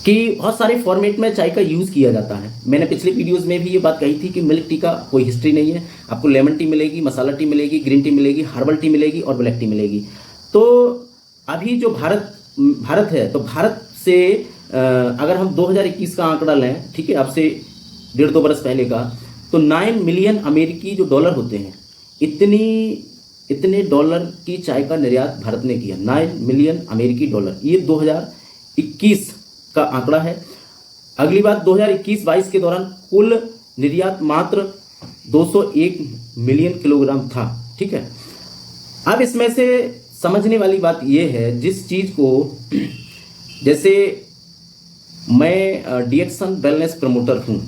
कि बहुत सारे फॉर्मेट में चाय का यूज़ किया जाता है। मैंने पिछले वीडियोस में भी ये बात कही थी कि मिल्क टी का कोई हिस्ट्री नहीं है। आपको लेमन टी मिलेगी, मसाला टी मिलेगी, ग्रीन टी मिलेगी, हर्बल टी मिलेगी और ब्लैक टी मिलेगी। तो अभी जो भारत है, तो भारत से अगर हम 2021 का आंकड़ा लें, ठीक है, आपसे 1.5-2 बरस पहले का, तो 9 मिलियन अमेरिकी जो डॉलर होते हैं, इतने डॉलर की चाय का निर्यात भारत ने किया। 9 मिलियन अमेरिकी डॉलर, ये 2021 का आंकड़ा है। अगली बात, 2021-22 के दौरान कुल निर्यात मात्र 201 मिलियन किलोग्राम था, ठीक है। अब इसमें से समझने वाली बात यह है, जिस चीज को, जैसे मैं डीएक्सन वेलनेस प्रमोटर हूं,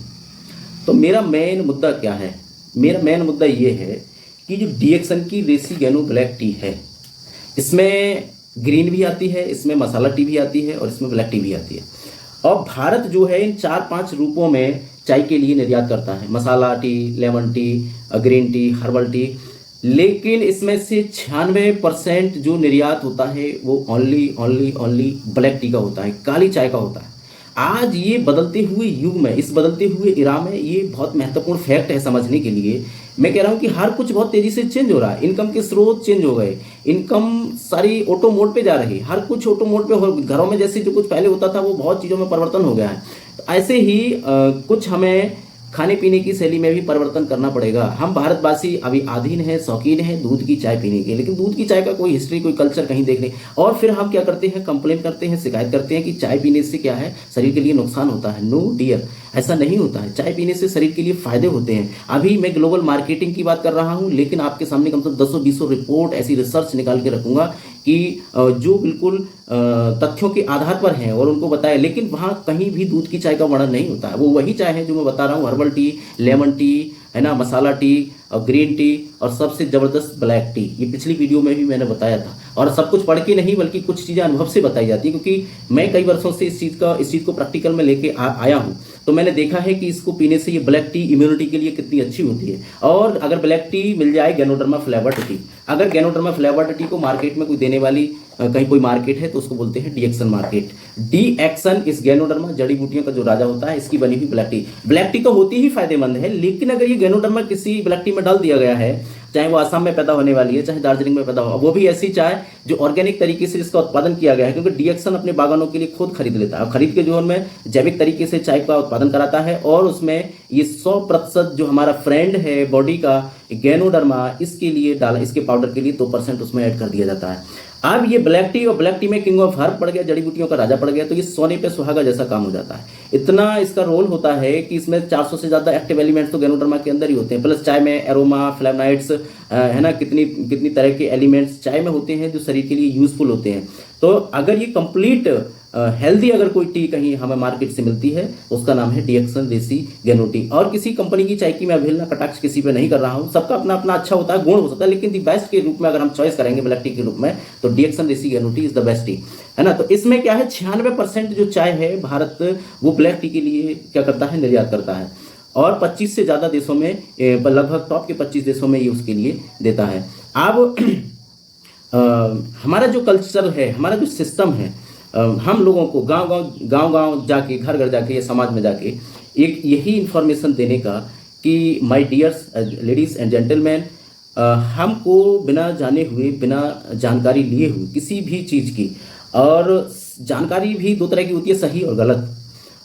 तो मेरा मेन मुद्दा क्या है? मेरा मेन मुद्दा यह है कि जो डीएक्सन की देसी गैनो ब्लैक टी है, इसमें ग्रीन भी आती है, इसमें मसाला टी भी आती है और इसमें ब्लैक टी भी आती है। और भारत जो है इन 4-5 रूपों में चाय के लिए निर्यात करता है, masala tea, lemon tea, green tea, herbal tea. लेकिन इसमें से 96% जो निर्यात होता है वो ओनली ब्लैक टी का होता है, काली चाय का होता है। आज ये बदलते हुए युग में, इस बदलते हुए इरा में, ये बहुत महत्वपूर्ण फैक्ट है समझने के लिए। मैं कह रहा हूँ कि हर कुछ बहुत तेजी से चेंज हो रहा है। इनकम के स्रोत चेंज हो गए, इनकम सारी ऑटो मोड पे जा रही है, हर कुछ ऑटो मोड पे हो। घरों में जैसे जो कुछ पहले होता था वो बहुत चीज़ों में परिवर्तन हो गया है। तो ऐसे ही कुछ हमें खाने पीने की शैली में भी परिवर्तन करना पड़ेगा। हम भारतवासी अभी आधीन हैं, शौकीन हैं दूध की चाय पीने के, लेकिन दूध की चाय का कोई हिस्ट्री, कोई कल्चर कहीं देख नहीं। और फिर हम क्या करते हैं, कंप्लेन करते हैं, शिकायत करते हैं कि चाय पीने से क्या है, शरीर के लिए नुकसान होता है। नो डियर, ऐसा नहीं होता है। चाय पीने से शरीर के लिए फायदे होते हैं। अभी मैं ग्लोबल मार्केटिंग की बात कर रहा हूं, लेकिन आपके सामने कम से कम 10-20 रिपोर्ट, ऐसी रिसर्च निकाल के रखूंगा कि जो बिल्कुल तथ्यों के आधार पर हैं और उनको बताया। लेकिन वहां कहीं भी दूध की चाय का वर्णन नहीं होता है। वो वही चाय है जो मैं बता रहा हूँ, हर्बल टी, लेमन टी, है ना, मसाला टी और ग्रीन टी और सबसे जबरदस्त ब्लैक टी। ये पिछली वीडियो में भी मैंने बताया था। और सब कुछ पढ़ के नहीं, बल्कि कुछ चीज़ें अनुभव से बताई जाती है, क्योंकि मैं कई वर्षों से इस चीज़ को प्रैक्टिकल में लेके आया हूँ। तो मैंने देखा है कि इसको पीने से ये ब्लैक टी इम्यूनिटी के लिए कितनी अच्छी होती है। और अगर ब्लैक टी मिल जाए गैनोडर्मा फ्लेवर्ड टी, अगर गैनोडर्मा फ्लेवर्ड टी को मार्केट में कोई देने वाली कहीं कोई मार्केट है, तो उसको बोलते हैं डीएक्सन मार्केट। डीएक्सन इस गैनोडर्मा जड़ी बूटियों का जो राजा होता है, इसकी बनी हुई ब्लैक टी। ब्लैक टी तो होती ही फायदेमंद है, लेकिन अगर ये गैनोडर्मा किसी ब्लैक टी में डाल दिया गया है, चाहे वो आसाम में पैदा होने वाली है, चाहे दार्जिलिंग में पैदा हो, वो भी ऐसी चाय जो ऑर्गेनिक तरीके से जिसका उत्पादन किया गया है, क्योंकि डीएक्सन अपने बागानों के लिए खुद खरीद लेता है, खरीद के जो उनमें जैविक तरीके से चाय का उत्पादन कराता है। और उसमें ये 100% जो हमारा फ्रेंड है बॉडी का गैनोडर्मा, इसके लिए डाला, इसके पाउडर के लिए 2% उसमें ऐड कर दिया जाता है। अब ये ब्लैक टी, और ब्लैक टी में किंग ऑफ हर्ब पड़ गया, जड़ी बूटियों का राजा पड़ गया, तो ये सोने पे सुहागा जैसा काम हो जाता है। इतना इसका रोल होता है कि इसमें 400 से ज्यादा एक्टिव एलिमेंट्स तो गैनोडर्मा के अंदर ही होते हैं। प्लस चाय में एरोमा, फ्लेवोनॉइड्स, है ना, कितनी तरह के एलिमेंट्स चाय में होते हैं जो शरीर के लिए यूजफुल होते हैं। तो अगर ये कंप्लीट हेल्दी अगर कोई टी कहीं हमें मार्केट से मिलती है, उसका नाम है डीएक्सन देसी गैनो टी। और किसी कंपनी की चाय की मैं अवहेलना, कटाक्ष किसी पे नहीं कर रहा हूं। सबका अपना अपना अच्छा होता है, गुण हो सकता है, लेकिन दी बेस्ट के रूप में अगर हम चॉइस करेंगे ब्लैक टी के रूप में, तो DXN desi Gano tea is the best tea, है ना। तो इसमें क्या है, 96% जो चाय है भारत, वो ब्लैक टी के लिए क्या करता है, निर्यात करता है। और 25 से ज्यादा देशों में, लगभग टॉप के 25 देशों में ये उसके लिए देता है। अब हमारा जो कल्चर है, हमारा जो सिस्टम है, हम लोगों को गांव जाके, घर घर जाके या समाज में जाके एक यही इंफॉर्मेशन देने का कि my dears ladies and gentleman, हमको बिना जाने हुए, बिना जानकारी लिए हुए किसी भी चीज़ की, और जानकारी भी 2 तरह की होती है, सही और गलत।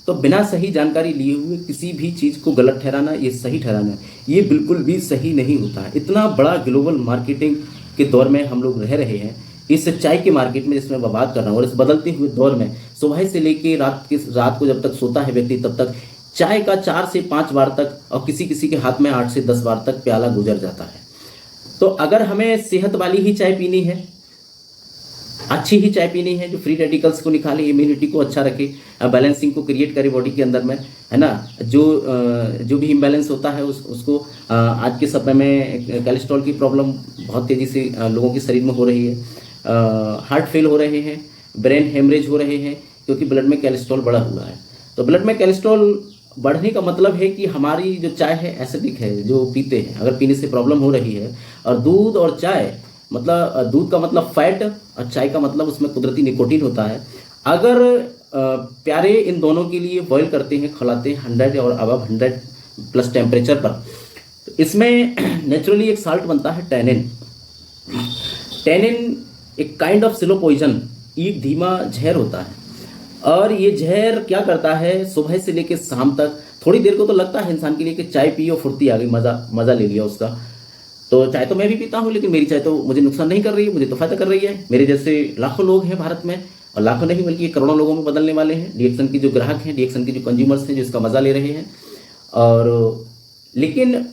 तो बिना सही जानकारी लिए हुए किसी भी चीज़ को गलत ठहराना, ये सही ठहराना, ये बिल्कुल भी सही नहीं होता है। इतना बड़ा ग्लोबल मार्केटिंग के दौर में हम लोग रह रहे हैं, इस चाय के मार्केट में जिसमें मैं बात कर रहा हूँ, और इस बदलते हुए दौर में सुबह से लेके रात को जब तक सोता है व्यक्ति, तब तक चाय का 4 से 5 बार तक, और किसी किसी के हाथ में 8 से 10 बार तक प्याला गुजर जाता है। तो अगर हमें सेहत वाली ही चाय पीनी है, अच्छी ही चाय पीनी है, जो फ्री रेडिकल्स को निकाले, इम्यूनिटी को अच्छा रखे, बैलेंसिंग को क्रिएट करे बॉडी के अंदर में, है ना, जो भी इम्बैलेंस होता है उसको, आज के समय में कोलेस्ट्रॉल की प्रॉब्लम बहुत तेज़ी से लोगों के शरीर में हो रही है, हार्ट फेल हो रहे हैं, ब्रेन हेमरेज हो रहे हैं, क्योंकि ब्लड में कोलेस्ट्रॉल बढ़ा हुआ है। तो ब्लड में कोलेस्ट्रॉल बढ़ने का मतलब है कि हमारी जो चाय है एसिडिक है, जो पीते हैं, अगर पीने से प्रॉब्लम हो रही है। और दूध और चाय मतलब दूध का मतलब फैट और चाय का मतलब उसमें कुदरती निकोटीन होता है। अगर प्यारे इन दोनों के लिए बॉईल करते हैं, खिलाते हैं 100 और अबव 100 प्लस टेम्परेचर पर, तो इसमें नेचुरली एक साल्ट बनता है टैनिन। टैनिन एक काइंड ऑफ स्लो पॉइजन, एक धीमा जहर होता है। और ये जहर क्या करता है, सुबह से लेकर शाम तक थोड़ी देर को तो लगता है इंसान के लिए कि चाय पियो फुर्ती आ गई, मज़ा ले लिया उसका। तो चाय तो मैं भी पीता हूँ, लेकिन मेरी चाय तो मुझे नुकसान नहीं कर रही है, मुझे तो फायदा कर रही है। मेरे जैसे लाखों लोग हैं भारत में, और लाखों नहीं बल्कि करोड़ों लोगों में बदलने वाले हैं। डीएक्सन की जो ग्राहक हैं, डीएक्सन के जो कंज्यूमर्स हैं, जो इसका मज़ा ले रहे हैं। और लेकिन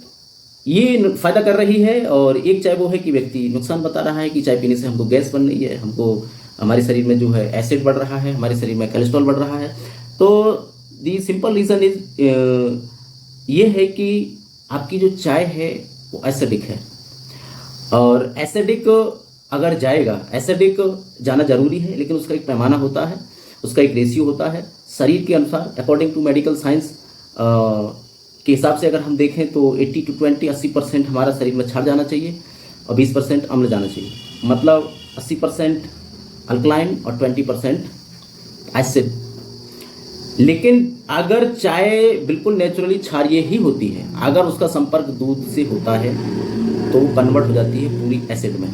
ये फ़ायदा कर रही है। और एक चाय वो है कि व्यक्ति नुकसान बता रहा है कि चाय पीने से हमको गैस बन रही है, हमको हमारे शरीर में जो है एसिड बढ़ रहा है, हमारे शरीर में कोलेस्ट्रॉल बढ़ रहा है। तो दी सिंपल रीज़न इज ये है कि आपकी जो चाय है वो एसिडिक है। और एसिडिक अगर जाएगा, एसिडिक जाना जरूरी है, लेकिन उसका एक पैमाना होता है, उसका एक रेशियो होता है शरीर के अनुसार। अकॉर्डिंग टू मेडिकल साइंस के हिसाब से अगर हम देखें तो 80 to 20 80% हमारा शरीर में क्षार जाना चाहिए और 20% अम्ल जाना चाहिए। मतलब 80% अल्कलाइन और 20% एसिड। लेकिन अगर चाय बिल्कुल नेचुरली क्षारीय ही होती है, अगर उसका संपर्क दूध से होता है तो वो कन्वर्ट हो जाती है पूरी एसिड में।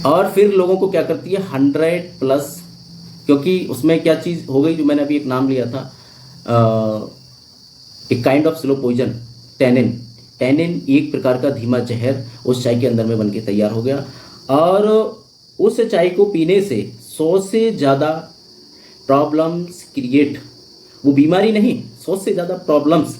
और फिर लोगों को क्या करती है 100 प्लस, क्योंकि उसमें क्या चीज़ हो गई जो मैंने अभी एक नाम लिया था, एक kind of slow poison, tannin. Tannin एक प्रकार का धीमा जहर उस चाय के अंदर में बन के तैयार हो गया। और उस चाय को पीने से 100 से ज़्यादा प्रॉब्लम्स क्रिएट, वो बीमारी नहीं, 100 से ज़्यादा प्रॉब्लम्स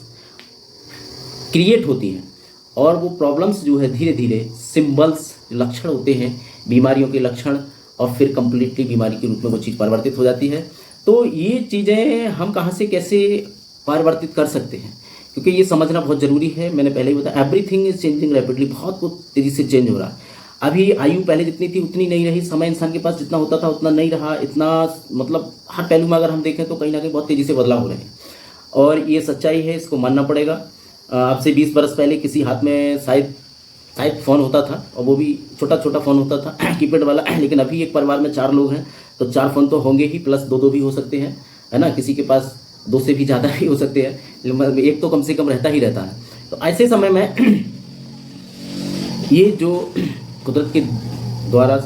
क्रिएट होती हैं। और वो प्रॉब्लम्स जो है धीरे धीरे सिम्बल्स, लक्षण होते हैं बीमारियों के लक्षण, और फिर कंप्लीटली बीमारी के रूप में वो चीज़ परिवर्तित हो जाती है। तो ये चीज़ें हम कहाँ से कैसे परिवर्तित कर सकते हैं, क्योंकि ये समझना बहुत ज़रूरी है। मैंने पहले ही बताया, एवरीथिंग इज चेंजिंग रैपिडली, बहुत तेज़ी से चेंज हो रहा है। अभी आयु पहले जितनी थी उतनी नहीं रही, समय इंसान के पास जितना होता था उतना नहीं रहा, इतना मतलब हर पहलू में अगर हम देखें तो कहीं ना कहीं बहुत तेज़ी से बदलाव हो रहे हैं। और ये सच्चाई है, इसको मानना पड़ेगा। अब से 20 बरस पहले किसी हाथ में शायद फ़ोन होता था, और वो भी छोटा छोटा फ़ोन होता था कीपैड वाला। लेकिन अभी एक परिवार में 4 लोग हैं तो 4 फ़ोन तो होंगे ही, प्लस 2 भी हो सकते हैं, है ना। किसी के पास 2 से भी ज़्यादा भी हो सकते हैं, लेकिन एक तो कम से कम रहता ही रहता है। तो ऐसे समय में ये जो कुदरत के द्वारा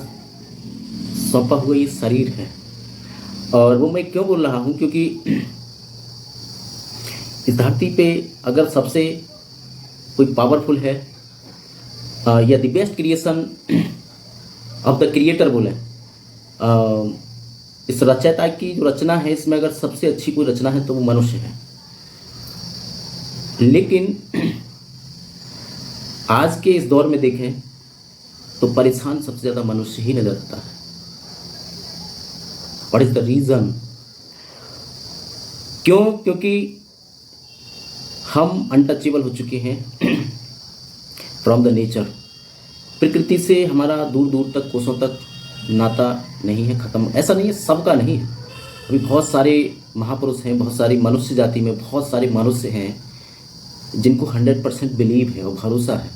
सौंपा हुआ ये शरीर है, और वो मैं क्यों बोल रहा हूँ, क्योंकि इस धरती पे अगर सबसे कोई पावरफुल है या the best creation of the creator बोले, इस रचयिता की जो रचना है इसमें अगर सबसे अच्छी कोई रचना है तो वो मनुष्य है। लेकिन आज के इस दौर में देखें तो परेशान सबसे ज़्यादा मनुष्य ही नजर आता है। What is the reason? क्यों? क्योंकि हम अनटचेबल हो चुके हैं फ्रॉम द नेचर। प्रकृति से हमारा दूर दूर तक, कोसों तक नाता नहीं है, ख़त्म। ऐसा नहीं है, सबका नहीं है। अभी बहुत सारे महापुरुष हैं, बहुत सारी मनुष्य जाति में बहुत सारे मनुष्य हैं जिनको 100% बिलीव है और भरोसा है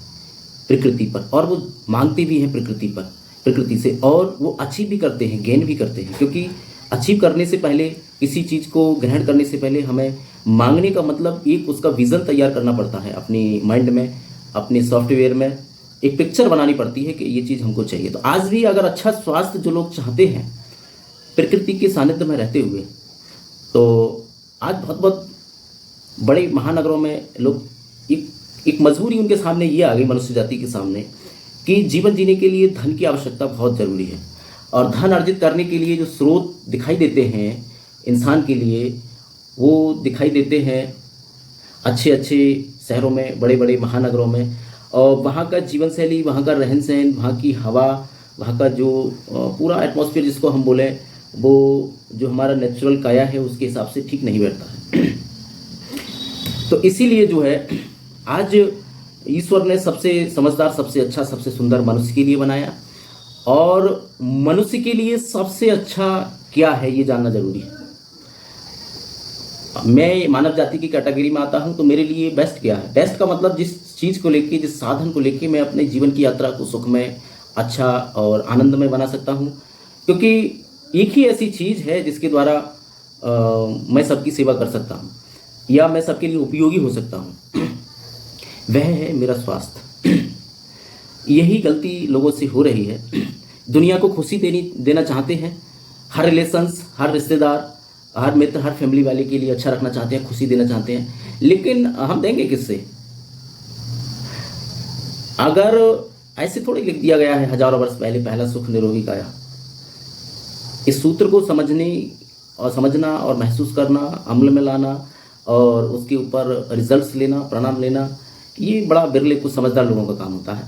प्रकृति पर, और वो मांगते भी हैं प्रकृति पर, प्रकृति से, और वो अचीव भी करते हैं, गेन भी करते हैं। क्योंकि अचीव करने से पहले, किसी चीज़ को ग्रहण करने से पहले हमें मांगने का मतलब एक उसका विज़न तैयार करना पड़ता है अपनी माइंड में, अपने सॉफ्टवेयर में एक पिक्चर बनानी पड़ती है कि ये चीज़ हमको चाहिए। तो आज भी अगर अच्छा स्वास्थ्य जो लोग चाहते हैं प्रकृति के सानिध्य में रहते हुए, तो आज बहुत बहुत बड़े महानगरों में लोग एक मजबूरी उनके सामने ये आ गई, मनुष्य जाति के सामने, कि जीवन जीने के लिए धन की आवश्यकता बहुत ज़रूरी है। और धन अर्जित करने के लिए जो स्रोत दिखाई देते हैं इंसान के लिए, वो दिखाई देते हैं अच्छे अच्छे शहरों में, बड़े बड़े महानगरों में। और वहाँ का जीवन शैली, वहाँ का रहन सहन, वहाँ की हवा, वहाँ का जो पूरा एटमॉस्फेयर जिसको हम बोलें, वो जो हमारा नेचुरल काया है उसके हिसाब से ठीक नहीं बैठता है। तो इसीलिए जो है आज ईश्वर ने सबसे समझदार, सबसे अच्छा, सबसे सुंदर मनुष्य के लिए बनाया। और मनुष्य के लिए सबसे अच्छा क्या है ये जानना जरूरी है। मैं मानव जाति की कैटेगरी में आता हूं, तो मेरे लिए बेस्ट क्या है? बेस्ट का मतलब जिस चीज़ को लेके, जिस साधन को लेके मैं अपने जीवन की यात्रा को सुखमय, अच्छा और आनंदमय बना सकता हूँ, क्योंकि एक ही ऐसी चीज़ है जिसके द्वारा मैं सबकी सेवा कर सकता हूँ या मैं सबके लिए उपयोगी हो सकता हूँ, वह है मेरा स्वास्थ्य। यही गलती लोगों से हो रही है। दुनिया को खुशी देना चाहते हैं, हर रिलेशंस, हर रिश्तेदार, हर मित्र, हर फैमिली वाले के लिए अच्छा रखना चाहते हैं, खुशी देना चाहते हैं, लेकिन हम देंगे किससे? अगर ऐसे थोड़ी लिख दिया गया है हजारों वर्ष पहले, पहला सुख निरोगी काया। इस सूत्र को समझना और महसूस करना, अमल में लाना और उसके ऊपर रिजल्ट्स लेना, परिणाम लेना, ये बड़ा बिरले कुछ समझदार लोगों का काम होता है।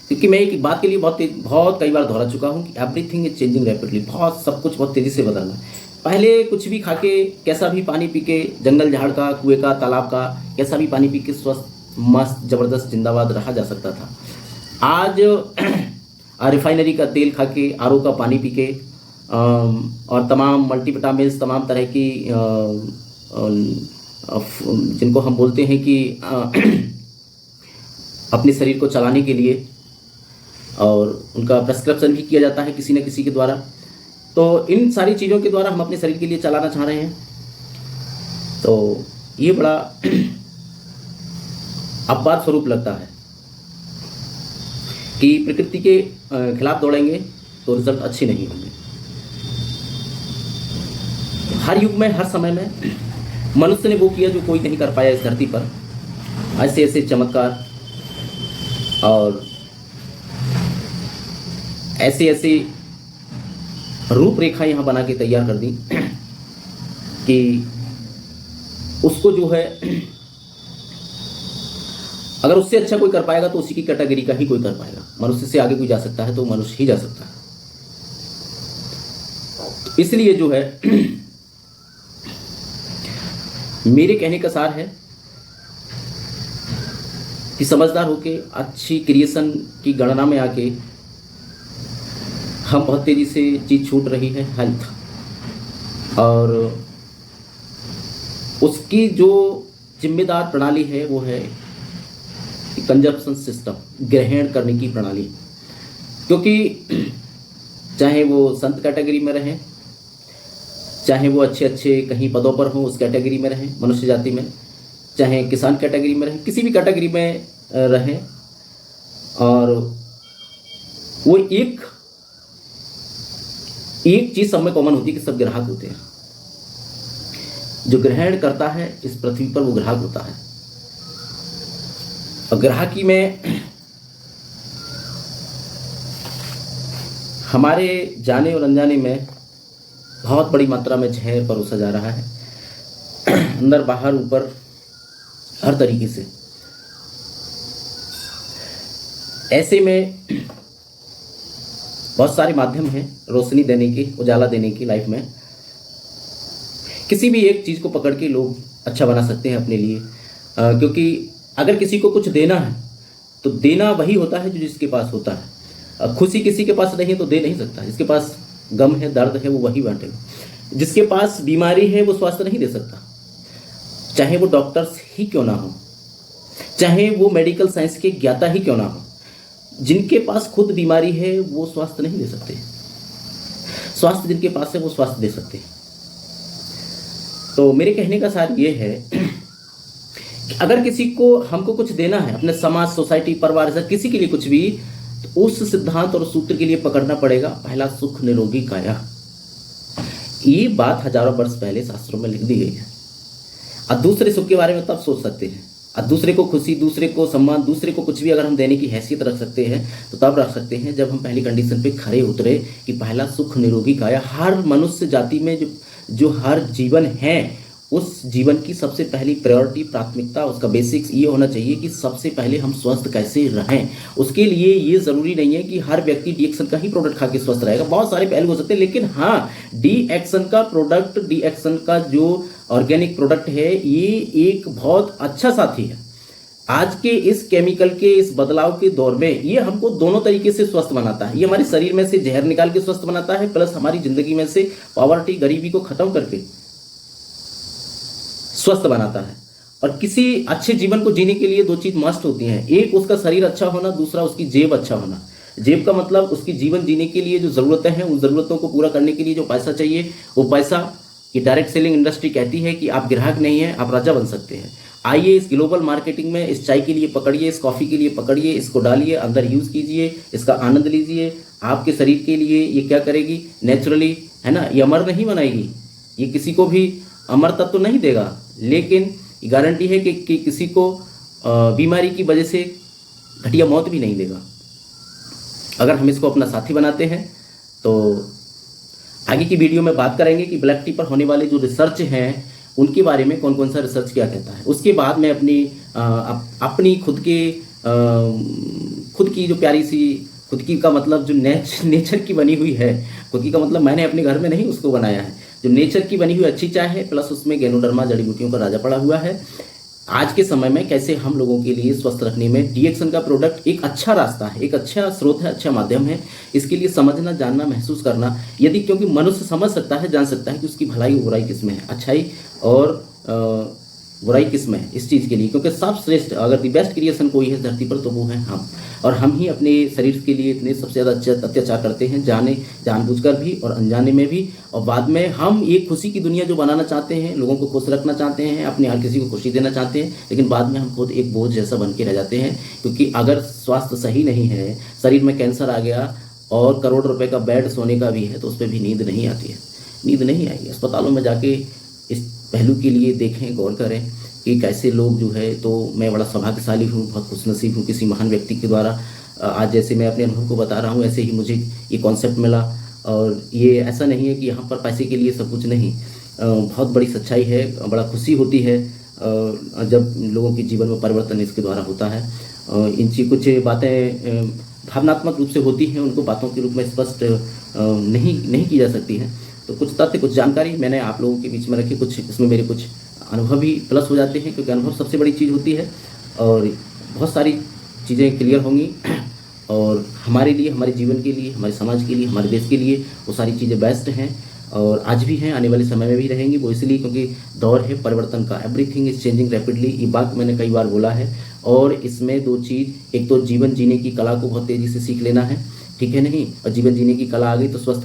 क्योंकि मैं एक बात के लिए बहुत कई बार दोहरा चुका हूँ कि एवरीथिंग इज चेंजिंग रैपिडली। बहुत सब कुछ बहुत तेज़ी से बदल रहा है। पहले कुछ भी खा के, कैसा भी पानी पी के, जंगल झाड़ का, कुएं का, तालाब का, कैसा भी पानी पी के स्वस्थ, मस्त, ज़बरदस्त जिंदाबाद रहा जा सकता था। आज रिफाइनरी का तेल खा के, आरओ का पानी पी के और तमाम मल्टीविटामिन्स, तमाम तरह की जिनको हम बोलते हैं कि अपने शरीर को चलाने के लिए, और उनका प्रेस्क्रिप्शन भी किया जाता है किसी न किसी के द्वारा। तो इन सारी चीज़ों के द्वारा हम अपने शरीर के लिए चलाना चाह रहे हैं। तो ये बड़ा अपवाद स्वरूप लगता है कि प्रकृति के खिलाफ दौड़ेंगे तो रिजल्ट अच्छे नहीं होंगे। हर युग में, हर समय में मनुष्य ने वो किया जो कोई नहीं कर पाया इस धरती पर। ऐसे ऐसे चमत्कार और ऐसे ऐसे रूपरेखा यहाँ बना के तैयार कर दी कि उसको जो है, अगर उससे अच्छा कोई कर पाएगा तो उसी की कैटेगरी का ही कोई कर पाएगा। मनुष्य से आगे कोई जा सकता है तो मनुष्य ही जा सकता है। तो इसलिए जो है मेरे कहने का सार है कि समझदार होके अच्छी क्रिएशन की गणना में आके हम बहुत तेज़ी से चीज़ छूट रही है हेल्थ, और उसकी जो जिम्मेदार प्रणाली है वो है कंजप्शन सिस्टम, ग्रहण करने की प्रणाली। क्योंकि चाहे वो संत कैटेगरी में रहें, चाहे वो अच्छे अच्छे कहीं पदों पर हों, उस कैटेगरी में रहें मनुष्य जाति में, चाहे किसान कैटेगरी में रहें, किसी भी कैटेगरी में रहें, और वो एक चीज़ सब में कॉमन होती है कि सब ग्राहक होते हैं। जो ग्रहण करता है इस पृथ्वी पर वो ग्राहक होता है। और ग्राहकी में हमारे जाने और अनजाने में बहुत बड़ी मात्रा में जहर परोसा जा रहा है, अंदर बाहर ऊपर हर तरीके से। ऐसे में बहुत सारे माध्यम हैं रोशनी देने की, उजाला देने की लाइफ में। किसी भी एक चीज़ को पकड़ के लोग अच्छा बना सकते हैं अपने लिए, क्योंकि अगर किसी को कुछ देना है तो देना वही होता है जो जिसके पास होता है। खुशी किसी के पास नहीं है तो दे नहीं सकता। जिसके पास गम है, दर्द है, वो वही बांटेगा। जिसके पास बीमारी है वो स्वास्थ्य नहीं दे सकता, चाहे वो डॉक्टर्स ही क्यों ना हो, चाहे वो मेडिकल साइंस के ज्ञाता ही क्यों ना हो। जिनके पास खुद बीमारी है वो स्वास्थ्य नहीं दे सकते। स्वास्थ्य जिनके पास है वो स्वास्थ्य दे सकते हैं। तो मेरे कहने का सार ये है कि अगर किसी को हमको कुछ देना है, अपने समाज, सोसाइटी, परिवार से किसी के लिए कुछ भी, तो उस सिद्धांत और सूत्र के लिए पकड़ना पड़ेगा पहला सुख निरोगी काया। ये बात हजारों वर्ष पहले शास्त्रों में लिख दी गई है। अब दूसरे सुख के बारे में तब सोच सकते हैं। अब दूसरे को खुशी, दूसरे को सम्मान, दूसरे को कुछ भी अगर हम देने की हैसियत रख सकते हैं तो तब रख सकते हैं जब हम पहली कंडीशन पे खड़े उतरे कि पहला सुख निरोगी काया। हर मनुष्य जाति में जो हर जीवन है, उस जीवन की सबसे पहली प्रायोरिटी, प्राथमिकता, उसका बेसिक्स ये होना चाहिए कि सबसे पहले हम स्वस्थ कैसे रहें। उसके लिए ये ज़रूरी नहीं है कि हर व्यक्ति डी एक्शन का ही प्रोडक्ट खा के स्वस्थ रहेगा। बहुत सारे पहलू हो सकते हैं, लेकिन हाँ, डी एक्शन का प्रोडक्ट, डी एक्शन का जो ऑर्गेनिक प्रोडक्ट है, ये एक बहुत अच्छा साथी है। आज के इस केमिकल के, इस बदलाव के दौर में ये हमको दोनों तरीके से स्वस्थ बनाता है। ये हमारे शरीर में से जहर निकाल के स्वस्थ बनाता है, प्लस हमारी जिंदगी में से पॉवर्टी, गरीबी को खत्म करके स्वस्थ बनाता है। और किसी अच्छे जीवन को जीने के लिए दो चीज मस्ट होती हैं, एक उसका शरीर अच्छा होना, दूसरा उसकी जेब अच्छा होना। जेब का मतलब उसकी जीवन जीने के लिए जो ज़रूरतें हैं, उन ज़रूरतों को पूरा करने के लिए जो पैसा चाहिए, वो पैसा की डायरेक्ट सेलिंग इंडस्ट्री कहती है कि आप ग्राहक नहीं हैं, आप राजा बन सकते हैं। आइए इस ग्लोबल मार्केटिंग में इस चाय के लिए पकड़िए, इस कॉफ़ी के लिए पकड़िए, इसको डालिए, अंदर यूज़ कीजिए, इसका आनंद लीजिए। आपके शरीर के लिए ये क्या करेगी, नेचुरली, है ना, ये अमर नहीं बनाएगी, ये किसी को भी अमर तत्व नहीं देगा, लेकिन गारंटी है कि किसी को बीमारी की वजह से घटिया मौत भी नहीं देगा। अगर हम इसको अपना साथी बनाते हैं तो आगे की वीडियो में बात करेंगे कि ब्लैक टी पर होने वाले जो रिसर्च हैं उनके बारे में कौन कौन सा रिसर्च क्या कहता है। उसके बाद मैं अपनी खुद की जो प्यारी सी, खुद की का मतलब जो नेचर की बनी हुई है, खुद की का मतलब मैंने अपने घर में नहीं उसको बनाया है, जो नेचर की बनी हुई अच्छी चाय है, प्लस उसमें गैनोडर्मा जड़ी बूटियों का राजा पड़ा हुआ है। आज के समय में कैसे हम लोगों के लिए स्वस्थ रखने में डीएक्सन का प्रोडक्ट एक अच्छा रास्ता है, एक अच्छा स्रोत है, अच्छा माध्यम है। इसके लिए समझना, जानना, महसूस करना, यदि क्योंकि मनुष्य समझ सकता है, जान सकता है कि उसकी भलाई और बुराई किस में है, अच्छाई और बुराई किस में है, इस चीज़ के लिए, क्योंकि सब श्रेष्ठ, अगर दी बेस्ट क्रिएशन कोई है धरती पर तो वो है हम। और हम ही अपने शरीर के लिए इतने सबसे ज़्यादा अत्याचार करते हैं, जानबूझकर भी और अनजाने में भी। और बाद में हम एक खुशी की दुनिया जो बनाना चाहते हैं, लोगों को खुश रखना चाहते हैं, अपने हर किसी को खुशी देना चाहते हैं, लेकिन बाद में हम खुद एक बोझ जैसा बन के रह जाते हैं। क्योंकि अगर स्वास्थ्य सही नहीं है, शरीर में कैंसर आ गया और करोड़ रुपए का बेड सोने का भी है, तो उस पर भी नींद नहीं आती है, नींद नहीं आएगी। अस्पतालों में जाके इस पहलू के लिए देखें, गौर करें कि कैसे लोग जो है, तो मैं बड़ा सौभाग्यशाली हूँ, बहुत खुशनसीब हूँ किसी महान व्यक्ति के द्वारा। आज जैसे मैं अपने अनुभव को बता रहा हूँ, ऐसे ही मुझे ये कॉन्सेप्ट मिला। और ये ऐसा नहीं है कि यहाँ पर पैसे के लिए सब कुछ नहीं, बहुत बड़ी सच्चाई है, बड़ा खुशी होती है जब लोगों के जीवन में परिवर्तन इसके द्वारा होता है। इनकी कुछ बातें भावनात्मक रूप से होती हैं, उनको बातों के रूप में स्पष्ट नहीं की जा सकती हैं। तो कुछ तथ्य, कुछ जानकारी मैंने आप लोगों के बीच में रखी, कुछ इसमें मेरे कुछ अनुभव भी प्लस हो जाते हैं, क्योंकि अनुभव सबसे बड़ी चीज़ होती है। और बहुत सारी चीज़ें क्लियर होंगी और हमारे लिए, हमारे जीवन के लिए, हमारे समाज के लिए, हमारे देश के लिए वो सारी चीज़ें बेस्ट हैं और आज भी हैं, आने वाले समय में भी रहेंगी। वो इसलिए क्योंकि दौर है परिवर्तन का, एवरीथिंग इज चेंजिंग रैपिडली, ये बात मैंने कई बार बोला है। और इसमें दो चीज़, एक तो जीवन जीने की कला को बहुत तेज़ी से सीख लेना है, ठीक है नहीं, और जीवन जीने की कला आ गई तो स्वस्थ